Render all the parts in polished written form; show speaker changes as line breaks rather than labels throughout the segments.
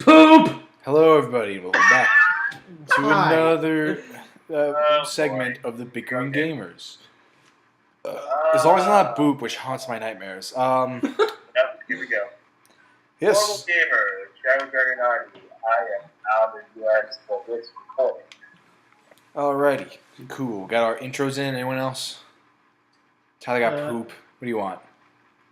Poop!
Hello, everybody, and welcome back to
Hi.
another segment of the Bickering Gamers. As long as it's not Boop, which haunts my nightmares.
Yep, here we go.
Yes.
Normal gamer, Shadow Dragon Army. I am out of the US for this recording.
Alrighty. Cool. Got our intros in. Anyone else? Tyler got Poop. What do you want?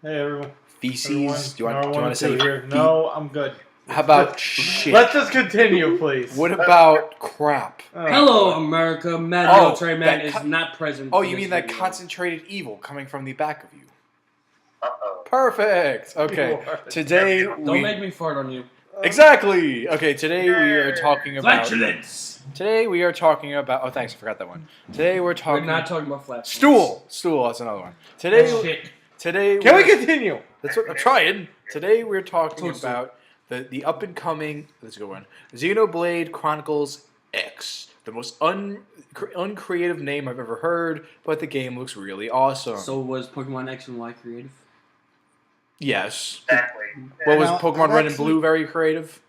Hey everyone.
Feces? Do you want to say
here?
feet?
No, I'm good.
How about shit?
Let's just continue, please.
What about crap?
Oh,
Hello,
God.
America. Mad
Oh,
Military Man
that
is not present.
Oh,
for
you
this
mean that
video.
concentrated evil coming from the back of you?
Uh-oh.
Perfect. Okay. Today
Don't make me fart on you.
Exactly. Okay. Today we are talking about.
Flatulence.
Today we are talking about. Oh, thanks. I forgot that one. Today we're
We're
talking.
not talking about flatulence.
Stool. Stool. That's another one. Today.
Shit.
Today.
Can we
we're-
continue?
That's what I'm trying. Today we're talking
Toadstool.
about the up and coming. Let's go one. Xenoblade Chronicles X. The most uncreative name I've ever heard, but the game looks really awesome.
So was Pokemon X and Y creative?
Yes.
Exactly.
What was
Now,
Pokemon
I'm
Red and
actually-
Blue very creative?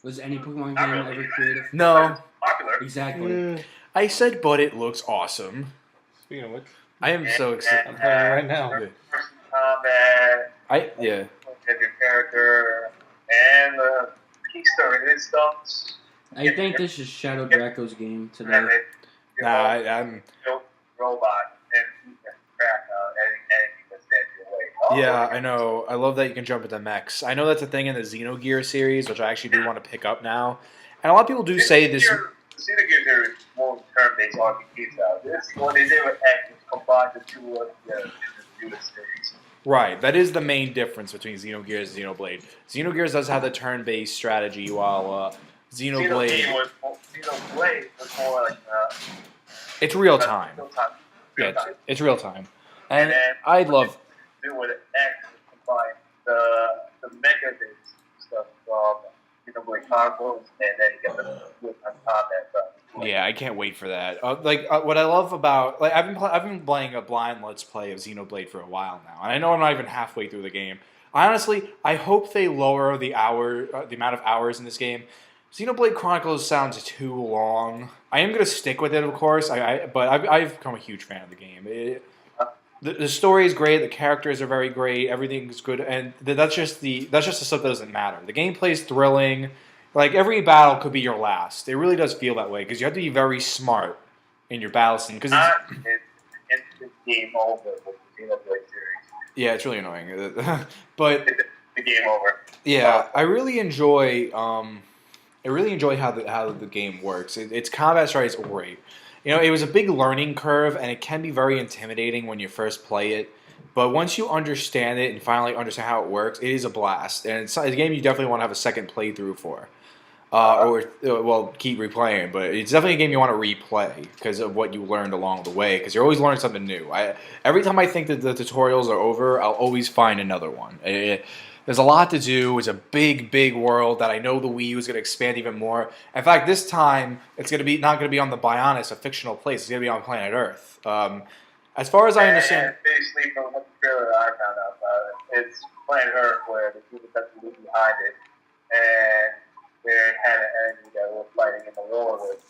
Was any Pokemon
Not
game
really.
ever creative?
No.
Popular.
Exactly.
I said, but it looks awesome.
Speaking of which,
I am so excited.
I'm playing it right now.
First combat,
Yeah.
have your character, and the key story and stuff.
I think this is Shadow Draco's game
And
today.
it, you
Nah,
know,
I'm.
robot, and you can crack anything that stands in your way. Oh,
Yeah, I know. I love that you can jump into mechs. I know that's a thing in the Xenogear series, which I actually do want to pick up now. And a lot of people do say this.
Xenogears are more turn-based RPG style. This what they did with X is combine the two of the series.
Right, that is the main difference between Xenogears and Xenoblade. Xenogears does have the turn-based strategy, while Xenoblade,
Xenoblade was more like
it's real time.
Real time.
Yeah,
Real time.
it's real time.
And
And
then
I love.
do with X is combine the mecha-based stuff from Xenoblade Chronicles, and then you get the real-time combat stuff.
Yeah, I can't wait for that. What I love about I've been playing a blind Let's Play of Xenoblade for a while now, and I know I'm not even halfway through the game. I hope they lower the amount of hours in this game. Xenoblade Chronicles sounds too long. I am gonna stick with it, of course. But I've become a huge fan of the game. The story is great. The characters are very great. Everything's good, and that's just the stuff that doesn't matter. The gameplay is thrilling. Like, every battle could be your last. It really does feel that way, because you have to be very smart in your battle scene. Because
It's game over with the Xenoblade series.
yeah, it's really annoying. But
The game over.
yeah, I really enjoy how the game works. Its combat strategy is great. You know, it was a big learning curve, and it can be very intimidating when you first play it. But once you understand it and finally understand how it works, it is a blast. And it's a game you definitely want to have a second playthrough for. Keep replaying. But it's definitely a game you want to replay because of what you learned along the way. Because you're always learning something new. Every time I think that the tutorials are over, I'll always find another one. There's a lot to do. It's a big, big world that I know the Wii U is going to expand even more. In fact, this time, it's going to be not going to be on the Bionis, a fictional place. It's going to be on planet Earth. As far as I understand...
And basically, from what the trailer I found out about it, it's planet Earth where the people that live behind it, and they had an enemy that we're fighting in the war with.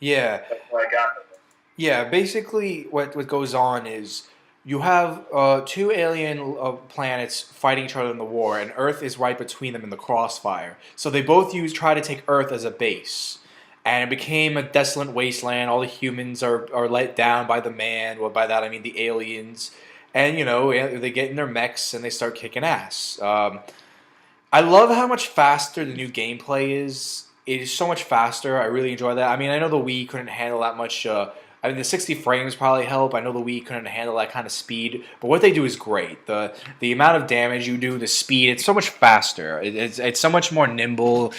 Yeah.
That's what I got from it.
Yeah, basically what goes on is you have two alien planets fighting each other in the war, and Earth is right between them in the crossfire. So they both try to take Earth as a base. And it became a desolate wasteland. All the humans are let down by the man. Well, by that I mean the aliens. And, you know, they get in their mechs and they start kicking ass. I love how much faster the new gameplay is. It is so much faster. I really enjoy that. I mean, I know the Wii couldn't handle that much. I mean, the 60 frames probably help. I know the Wii couldn't handle that kind of speed. But what they do is great. The amount of damage you do, the speed, it's so much faster. It's so much more nimble.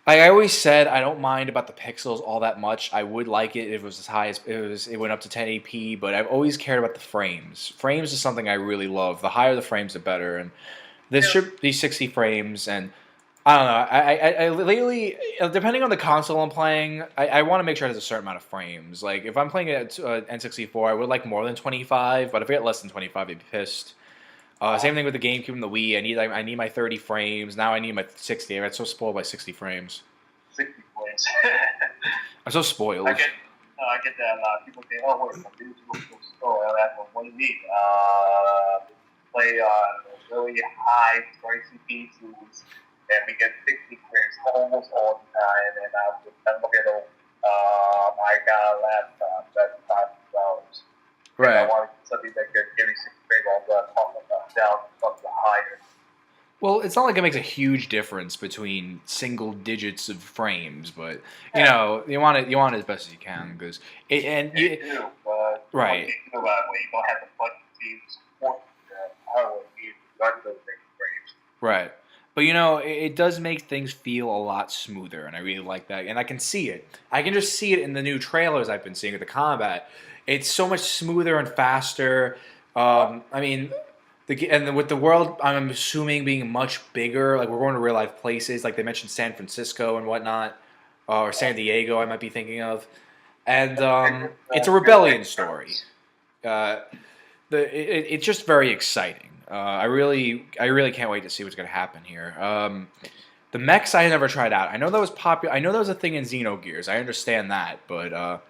I always said I don't mind about the pixels all that much. I would like it if it was as high as it went up to 1080p, but I've always cared about the frames. Frames is something I really love. The higher the frames, the better. And this should be 60 frames. And I don't know. I lately, depending on the console I'm playing, I want to make sure it has a certain amount of frames. Like, if I'm playing it at N64, I would like more than 25, but if I get less than 25, I'd be pissed. Same thing with the GameCube and the Wii. I need my 30 frames. Now I need my 60. I got so spoiled by 60 frames.
60 points.
I'm so spoiled.
I get that a lot. People say, "Oh, we're confused. We're so slow." What do you need? Play on really high pricey PCs, and we get 60 frames almost all the time. And I'm looking at I got a laptop that's $5,000.
Right.
I want something that can give me 60 frames all the down something higher.
Well, it's not like it makes a huge difference between single digits of frames, but you know, you want it as best as you can because
You do, but
right.
What you do about it when you don't have the budget to support hardware needs to run those big frames.
Right. But you know, it does make things feel a lot smoother, and I really like that. And I can see it. I can just see it in the new trailers I've been seeing of the combat. It's so much smoother and faster. I mean, with the world, I'm assuming being much bigger. Like we're going to real life places, like they mentioned San Francisco and whatnot, or San Diego. I might be thinking of, and it's a rebellion story. It's just very exciting. I really can't wait to see what's going to happen here. The mechs I never tried out. I know that was popular. I know that was a thing in Xenogears. I understand that, but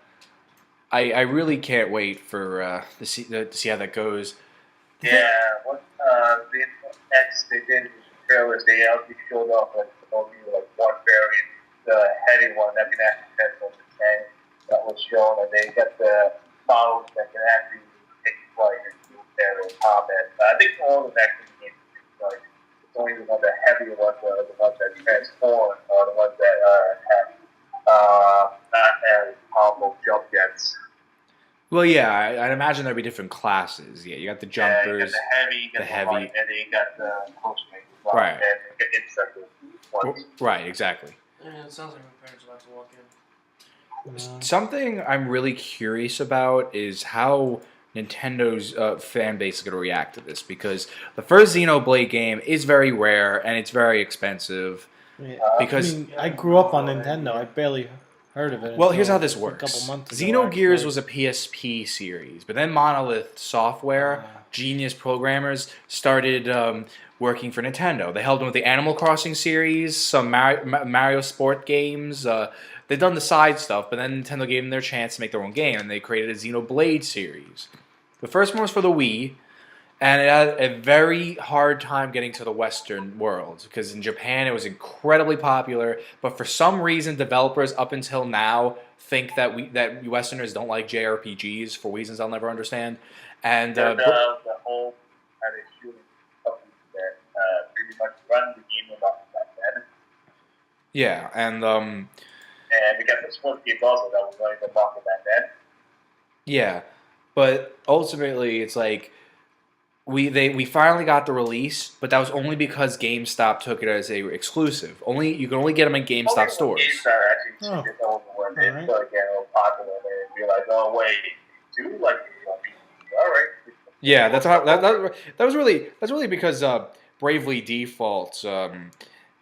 I really can't wait for to see how that goes.
Yeah, what the X they did in the trailers, they actually showed off like only like one variant, the heavy one that can actually pencil the tank that was shown, and they got the models that can actually take flight and do aerial combat. I think all the vaccine games like it's only the heavier ones are the ones that transform, or the ones that have not as powerful jump jets.
Well, yeah, I'd imagine there'd be different classes. Yeah, you got the jumpers,
you got the heavy, you got the
heavy,
light, and then you got the close range,
right?
And you get intercepted ones.
Right, exactly.
Yeah, it sounds like my parents are about to walk in.
Something I'm really curious about is how Nintendo's fan base is going to react to this, because the first Xenoblade game is very rare and it's very expensive.
Yeah.
Because
I grew up on Nintendo. I barely heard of it.
Well, here's how
until
this works.
A couple months ago,
Xenogears
actually.
was a PSP series, but then Monolith Software, genius programmers, started working for Nintendo. They helped them with the Animal Crossing series, some Mario Sport games. They've done the side stuff, but then Nintendo gave them their chance to make their own game, and they created a Xenoblade series. The first one was for the Wii, and it had a very hard time getting to the Western world, because in Japan it was incredibly popular, but for some reason developers up until now think that Westerners don't like JRPGs for reasons I'll never understand. And
the whole kind of shooting companies that pretty much run the game about that.
yeah, and
we got the sports games also that was running the market back then.
yeah, but ultimately it's like we finally got the release, but that was only because GameStop took it as a exclusive. You can only get them in GameStop stores.
GameStop actually took it over when they started getting a little popular, and they realized, oh wait, do you like it? All right.
Yeah, that's really because Bravely Default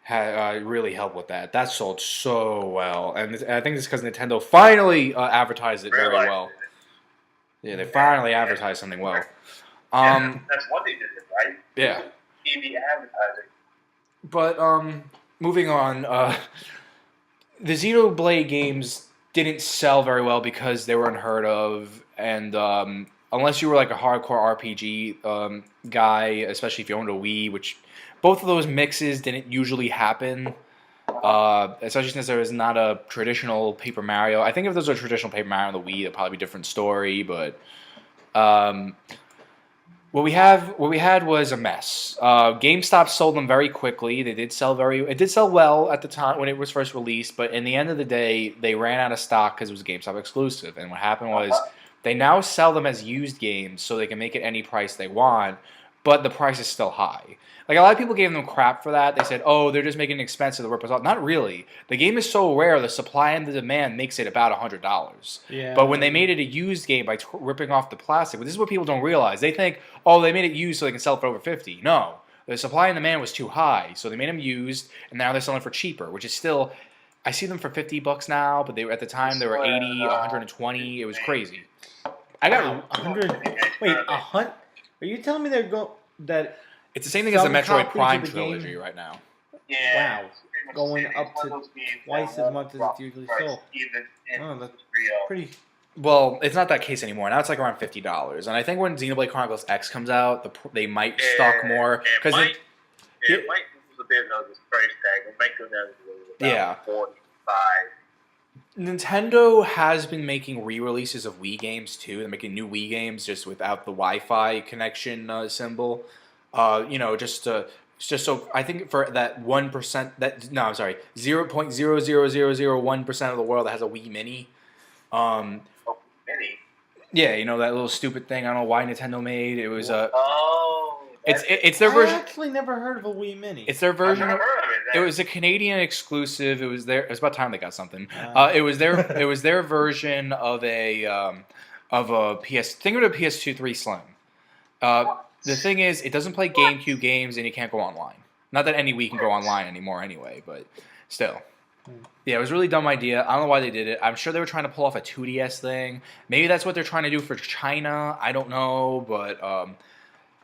really helped with that. That sold so well, and I think it's because Nintendo finally advertised it very well. Yeah, they finally advertised something well.
That's one thing they did, right?
Yeah.
TV advertising.
But moving on, the Xenoblade games didn't sell very well because they were unheard of, and unless you were like a hardcore RPG guy, especially if you owned a Wii, which both of those mixes didn't usually happen. Especially since there was not a traditional Paper Mario. I think if there was a traditional Paper Mario on the Wii, it'd probably be a different story, but what we had was a mess. GameStop sold them very quickly. It did sell well at the time when it was first released, but in the end of the day, they ran out of stock because it was a GameStop exclusive. And what happened was they now sell them as used games, so they can make it any price they want, but the price is still high. Like, a lot of people gave them crap for that. They said, oh, they're just making it expensive to rip us off. Not really. The game is so rare, the supply and the demand makes it about $100.
Yeah.
But when they made it a used game by ripping off the plastic, this is what people don't realize. They think, oh, they made it used so they can sell it for over $50. No. The supply and demand was too high, so they made them used, and now they're selling for cheaper, which is still... I see them for $50 now, but at the time they were 80, 120. It was crazy. I got
100. Wait, 100? Are you telling me they're going? that
It's the same thing as the
some
Metroid
copies
Prime
of the game-
trilogy right now.
Yeah.
Wow.
it's pretty much
Going
the same.
up
It's one
to
of those games
twice
that
as much as
won't
it's usually
drop in
sold.
price, even in
Oh, that's
pre-owned.
pretty.
Well, it's not that case anymore. Now it's like around $50, and I think when Xenoblade Chronicles X comes out, they might stock more
It
because
might lose a bit of this price tag. It might go down to about 45.
Nintendo has been making re-releases of Wii games too. They're making new Wii games just without the Wi-Fi connection symbol. Just so I think for that 1% I'm sorry, 0.00001% of the world that has a Wii Mini.
Mini.
Yeah, you know that little stupid thing. I don't know why Nintendo made it. Was it's their
I
version.
actually never heard of a Wii Mini.
It's their
I've
version.
never heard of it.
It was a Canadian exclusive. It was their. It was about time they got something.
Wow.
It was their. It was their version of a PS. Think of it a PS2 3 Slim. The thing is, it doesn't play GameCube games, and you can't go online. Not that any Wii can go online anymore, anyway. But still, yeah, it was a really dumb idea. I don't know why they did it. I'm sure they were trying to pull off a 2DS thing. Maybe that's what they're trying to do for China. I don't know, but.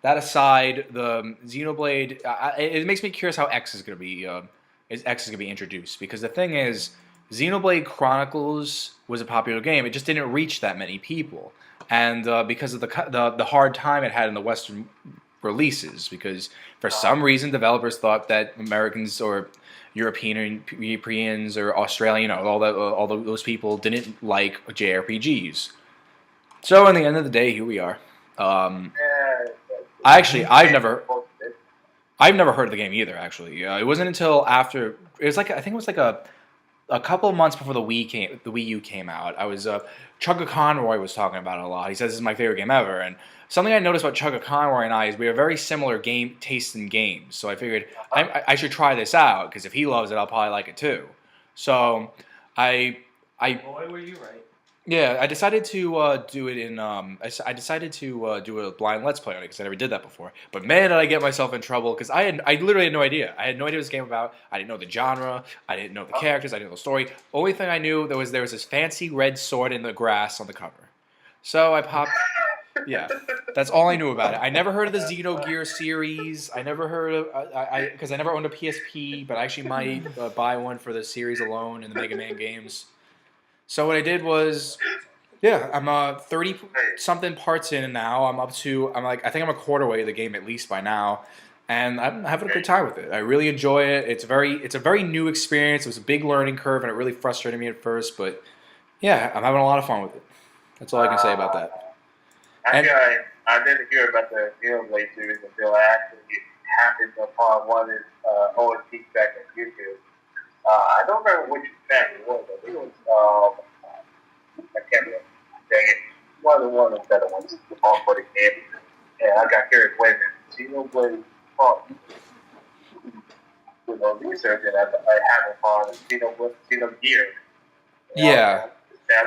That aside, the Xenoblade, it makes me curious how X is going to be introduced, because the thing is, Xenoblade Chronicles was a popular game. It just didn't reach that many people, and because of the hard time it had in the Western releases, because for some reason developers thought that Americans or Europeans or Australian, all those people didn't like JRPGs. So in the end of the day, here we are. I've never heard of the game either. Actually, it wasn't until after it was like I think it was like a couple of months before the Wii U came out. I was Chugga Conroy was talking about it a lot. He says this is my favorite game ever, and something I noticed about Chugga Conroy and I is we have very similar game taste in games. So I figured I should try this out, because if he loves it, I'll probably like it too. So
Boy, were you right.
yeah, I decided to do it in. I decided to do a blind Let's Play on it, because I never did that before. But man, did I get myself in trouble, because I literally had no idea. I had no idea what this game was about. I didn't know the genre. I didn't know the characters. I didn't know the story. Only thing I knew there was this fancy red sword in the grass on the cover. So I popped. Yeah, that's all I knew about it. I never heard of the Xenogear series. I never heard of because I never owned a PSP, but I actually might buy one for the series alone in the Mega Man games. So what I did was, yeah, I'm 30-something parts in now. I think I'm a quarter way of the game at least by now, and I'm having a good time with it. I really enjoy it. It's a very new experience. It was a big learning curve, and it really frustrated me at first, but yeah, I'm having a lot of fun with it. That's all I can say about that.
I didn't hear about the Xenoblade series until I actually happened upon one of his OST back on YouTube. I don't remember which track it was. I think it was, I can't remember. Dang it. One of the better ones for the game. And I got curious, wait a minute, Xenoblade with no research, and I happened upon Xenogear.
Yeah.
And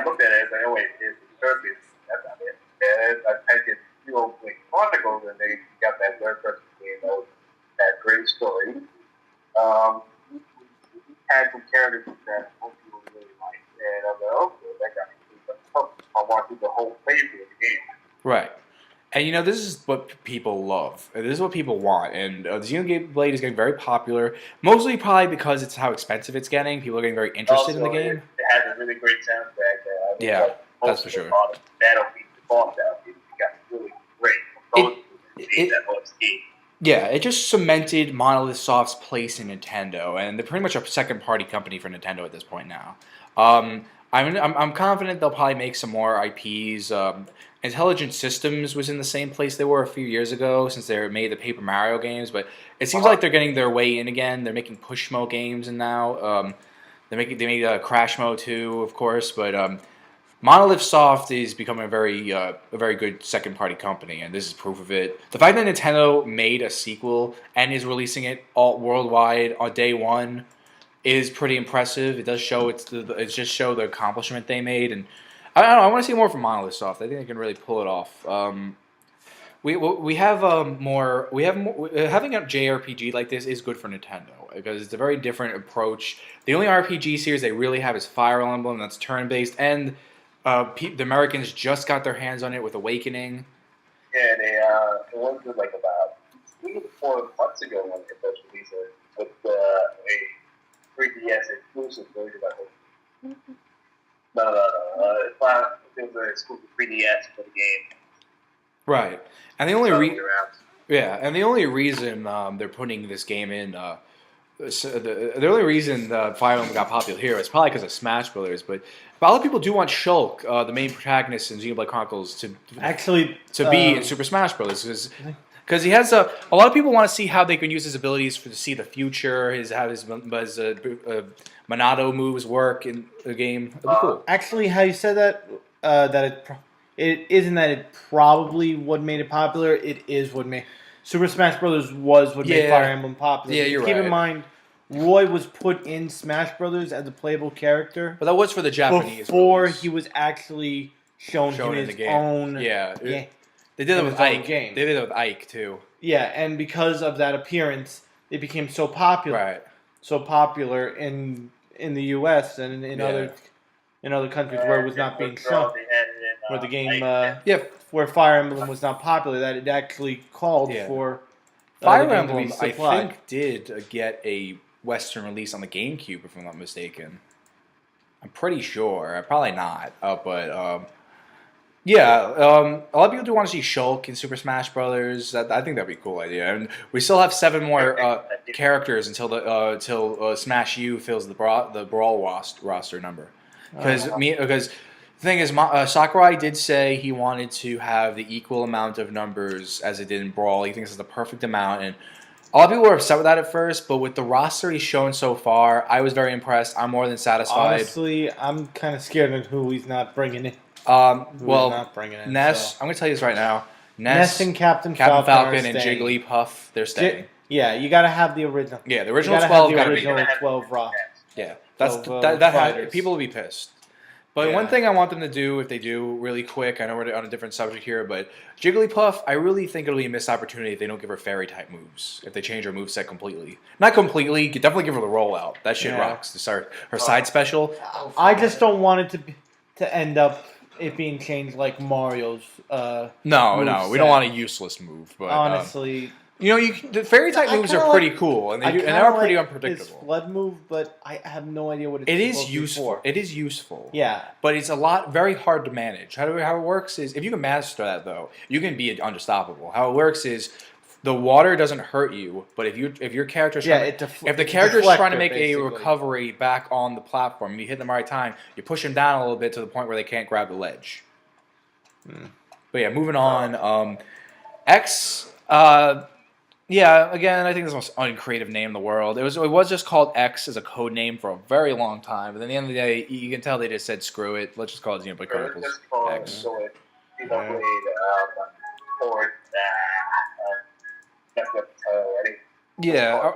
I looked at it and said, oh wait, it's Turkish. That's not it. And I typed in Xenoblade Chronicles, and they got that third-person game that great story. Had some characters that most people really like, and I'm like, okay, that got me. I want to do the whole playthrough of the game.
Right. And this is what people love. This is what people want. And the Xenoblade is getting very popular, mostly probably because it's how expensive it's getting. People are getting very interested in the game.
It has a really great soundtrack.
Yeah, that's for sure.
That'll be the boss out. It got really great.
Yeah, it just cemented Monolith Soft's place in Nintendo, and they're pretty much a second-party company for Nintendo at this point now. I'm confident they'll probably make some more IPs. Intelligent Systems was in the same place they were a few years ago, since they made the Paper Mario games, but it seems like they're getting their way in again. They're making push mode games, and now they made Crash Mode too, of course, but Monolith Soft is becoming a very good second-party company, and this is proof of it. The fact that Nintendo made a sequel and is releasing it all worldwide on day one is pretty impressive. It does show it just show the accomplishment they made, and I don't know. I want to see more from Monolith Soft. I think they can really pull it off. We have more. Having a JRPG like this is good for Nintendo, because it's a very different approach. The only RPG series they really have is Fire Emblem, that's turn-based, and the Americans just got their hands on it with Awakening.
Yeah, it was like about 4 months ago when it first released with a 3DS exclusive version of it. No. It's not. It was an exclusive 3DS for the game.
Right. And the only
So
the only reason they're putting this game in, the only reason Fire Emblem got popular here is probably because of Smash Brothers. But a lot of people do want Shulk, the main protagonist in Xenoblade Chronicles, to be in Super Smash Brothers because he has a lot of people want to see how they can use his abilities to see the future, how his Monado moves work in the game. It'd be cool.
Actually, how you said that, it isn't that it probably what made it popular. It is what made Super Smash Brothers was what made Fire Emblem popular.
Yeah, you're
Keep
right.
in mind, Roy was put in Smash Brothers as a playable character,
But that was for the Japanese.
before
release.
he was actually shown in
in
his
the game.
own.
Yeah.
Yeah.
They did it
in
with
his own
Ike.
game.
They did it with Ike too.
Yeah, and because of that appearance, it became so popular.
Right.
So popular in the U.S. and in other countries where it was not being shown, where the game where Fire Emblem was not popular, that it actually called for
Fire
the game
Emblem.
to be
I
supplied.
think did get a Western release on the GameCube, if I'm not mistaken. I'm pretty sure. Probably not. But a lot of people do want to see Shulk in Super Smash Brothers. I think that'd be a cool idea. And we still have 7 more characters until Smash U fills the Brawl roster number. Because the thing is, Sakurai did say he wanted to have the equal amount of numbers as it did in Brawl. He thinks it's the perfect amount, and a lot of people were upset with that at first. But with the roster he's shown so far, I was very impressed. I'm more than satisfied.
Honestly, I'm kind of scared of who he's not bringing in.
Not bringing in Ness.
So.
I'm gonna tell you this right now.
Ness and Captain
Falcon
are
and
staying.
Jigglypuff, they're staying.
Yeah, you gotta have the original.
Yeah, the original 12
have
gotta
the
be
original
there.
12 rock.
Yeah, people will be pissed. But one thing I want them to do, if they do really quick, I know we're on a different subject here, but Jigglypuff, I really think it'll be a missed opportunity if they don't give her fairy type moves. If they change her moveset completely, not completely, definitely give her the rollout. That shit rocks. To start her side special.
I just don't want it to end up it being changed like Mario's.
No, we don't want a useless move. But
honestly,
the fairy type moves are pretty cool, and they are pretty unpredictable.
His flood move, but I have no idea what
it is useful. It is useful.
Yeah,
but it's very hard to manage. How it works is if you can master that though, you can be unstoppable. How it works is the water doesn't hurt you, but if your character's if the character's trying to make a recovery back on the platform, and you hit them right time, you push them down a little bit to the point where they can't grab the ledge. But yeah, moving on. X. Yeah, again, I think this is the most uncreative name in the world. It was just called X as a code name for a very long time. But at the end of the day, you can tell they just said, screw it. Let's just call it Xenoblade Chronicles X. Yeah.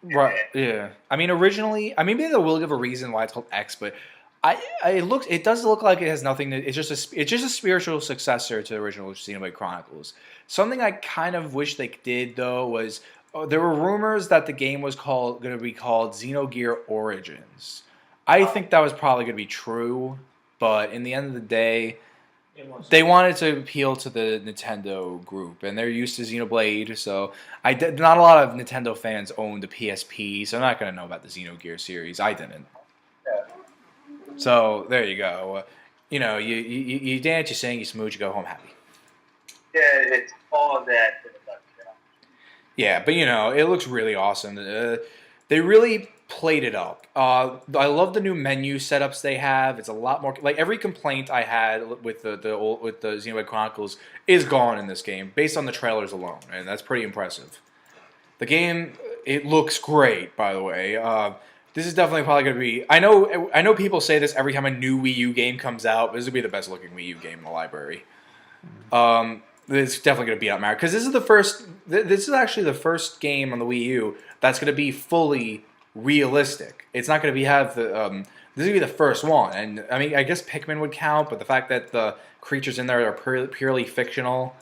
Right. Yeah. I mean, originally, maybe they will give a reason why it's called X, but it does look like it has nothing to. It's just a spiritual successor to the original Xenoblade Chronicles. Something I kind of wish they did though was there were rumors that the game was going to be called Xenogear Origins. I think that was probably going to be true, but in the end of the day, they wanted to appeal to the Nintendo group, and they're used to Xenoblade, so not a lot of Nintendo fans owned the PSP, so I'm not going to know about the Xenogear series. I didn't. So there you go. You dance, you sing, you smooch, you go home happy.
Yeah, it's all of that.
Yeah, but it looks really awesome. They really played it up. I love the new menu setups they have. It's a lot more like every complaint I had with the Xenoblade Chronicles is gone in this game based on the trailers alone, and that's pretty impressive. The game, it looks great, by the way. This is definitely probably going to be. I know people say this every time a new Wii U game comes out, but this will be the best looking Wii U game in the library. It's definitely going to beat out Mario because this is actually the first game on the Wii U that's going to be fully realistic. It's not going to have the. This is going to be the first one, and I guess Pikmin would count, but the fact that the creatures in there are purely fictional.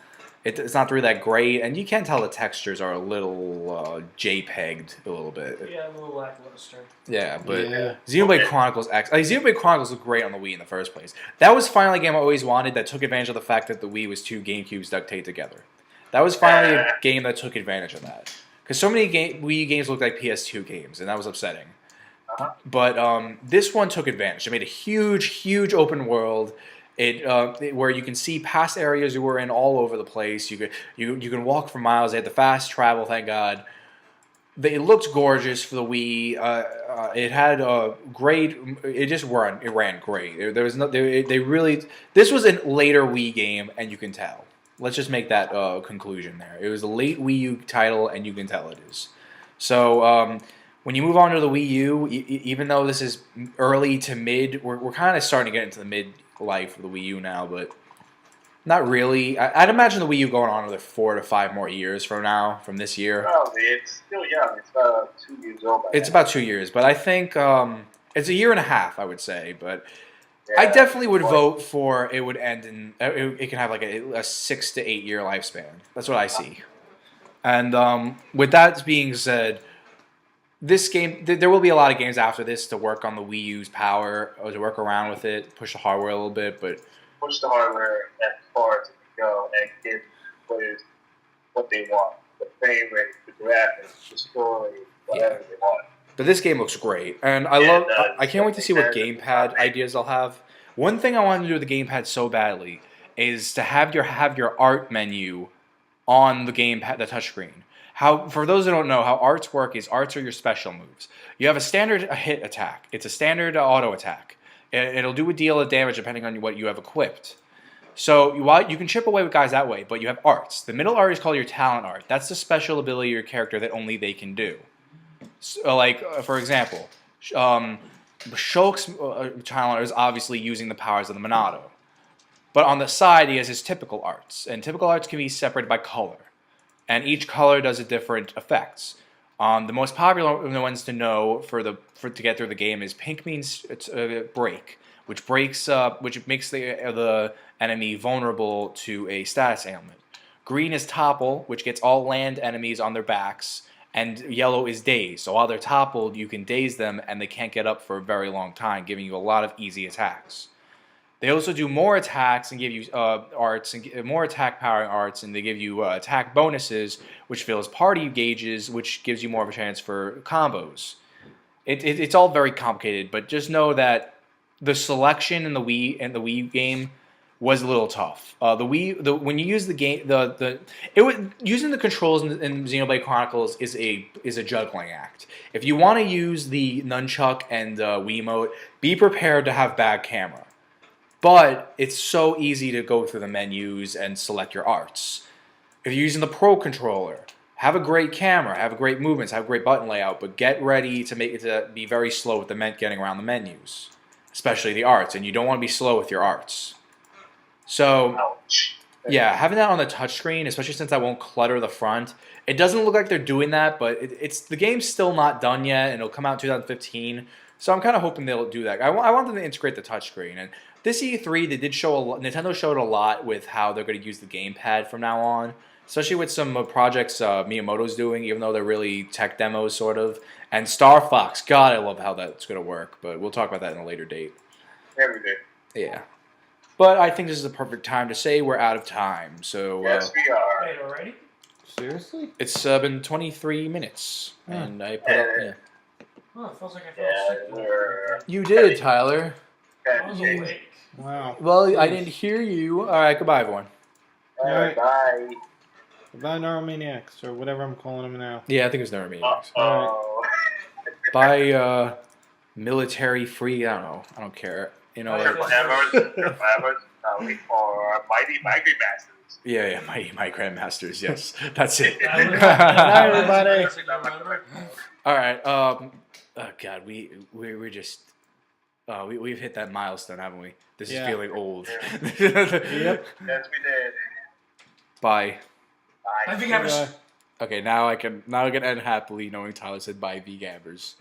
It's not really that great, and you can tell the textures are a little JPEG'd a little bit.
Yeah, a little lackluster.
Yeah, but Xenoblade Chronicles X. Xenoblade Chronicles looked great on the Wii in the first place. That was finally a game I always wanted that took advantage of the fact that the Wii was 2 GameCubes duct taped together. That was finally a game that took advantage of that. Because so many Wii games looked like PS2 games, and that was upsetting. But this one took advantage. It made a huge open world. Where you can see past areas you were in all over the place. You can walk for miles. They had the fast travel, thank God. It looked gorgeous for the Wii. It had great. It ran great. There was no. They really. This was a later Wii game, and you can tell. Let's just make that conclusion there. It was a late Wii U title, and you can tell it is. So when you move on to the Wii U, even though this is early to mid, we're kind of starting to get into the mid life of the Wii U now, but not really. I'd imagine the Wii U going on another 4 to 5 more years from now, from this year.
Probably. It's still young. It's about 2 years old.
It's about 2 years, but I think it's a year and a half, I would say. But I definitely would vote for it would end in it can have like a 6 to 8 year lifespan. That's what I see. And with that being said, this game, there will be a lot of games after this to work on the Wii U's power, or to work around with it, push the hardware a little bit, but
push the hardware as far as it can go and give players what they want. The frame rate, the graphics, the story, whatever they want.
But this game looks great, and I can't wait to see what gamepad ideas they'll have. One thing I wanted to do with the gamepad so badly is to have your art menu on the gamepad, the touchscreen. For those who don't know, how arts work is arts are your special moves. You have a standard hit attack. It's a standard auto attack. It'll do a deal of damage depending on what you have equipped. So you can chip away with guys that way, but you have arts. The middle art is called your talent art. That's the special ability of your character that only they can do. So, for example, Shulk's talent art is obviously using the powers of the Monado. But on the side, he has his typical arts. And typical arts can be separated by color. And each color does a different effects. The most popular ones to know to get through the game is pink means it's break, which makes the enemy vulnerable to a status ailment. Green is topple, which gets all land enemies on their backs, and yellow is daze. So while they're toppled, you can daze them, and they can't get up for a very long time, giving you a lot of easy attacks. They also do more attacks and give you arts and more attack power arts, and they give you attack bonuses, which fills party gauges, which gives you more of a chance for combos. It's all very complicated, but just know that the selection in the Wii game was a little tough. When you use the game, using the controls in Xenoblade Chronicles is a juggling act. If you want to use the nunchuck and Wiimote, be prepared to have bad camera. But it's so easy to go through the menus and select your arts. If you're using the Pro Controller, have a great camera, have great movements, have great button layout, but get ready to make it to be very slow with getting around the menus, especially the arts, and you don't want to be slow with your arts. So, yeah, having that on the touchscreen, especially since that won't clutter the front, it doesn't look like they're doing that, but the game's still not done yet, and it'll come out in 2015. So I'm kind of hoping they'll do that. I want them to integrate the touchscreen, and this E3, they did show Nintendo showed a lot with how they're going to use the gamepad from now on, especially with some projects Miyamoto's doing, even though they're really tech demos, sort of. And Star Fox, God, I love how that's going to work, but we'll talk about that in a later date.
Every day.
Yeah. But I think this is the perfect time to say we're out of time, so...
Yes, we are.
Wait, already?
Seriously?
It's been 23 minutes, and I put up... Yeah.
Oh, it feels like I fell asleep.
You did, Tyler.
I was awake.
Wow.
Well, I didn't hear you. All right, goodbye, everyone.
Bye.
Goodbye, Neuromaniacs, or whatever I'm calling them now.
Yeah, I think it's never me.
Uh-oh.
Bye, military free. I don't know. I don't care. You know.
Survivors, or Mighty Migrant Masters.
Yeah, my grandmasters. Yes, that's it.
Bye, everybody.
All right. Oh God, we're just. We've hit that milestone, haven't we? This is feeling old.
Yep.
Yes, we did.
Bye.
I think I was.
Okay, now I can end happily knowing Tyler said bye, V Gabbers.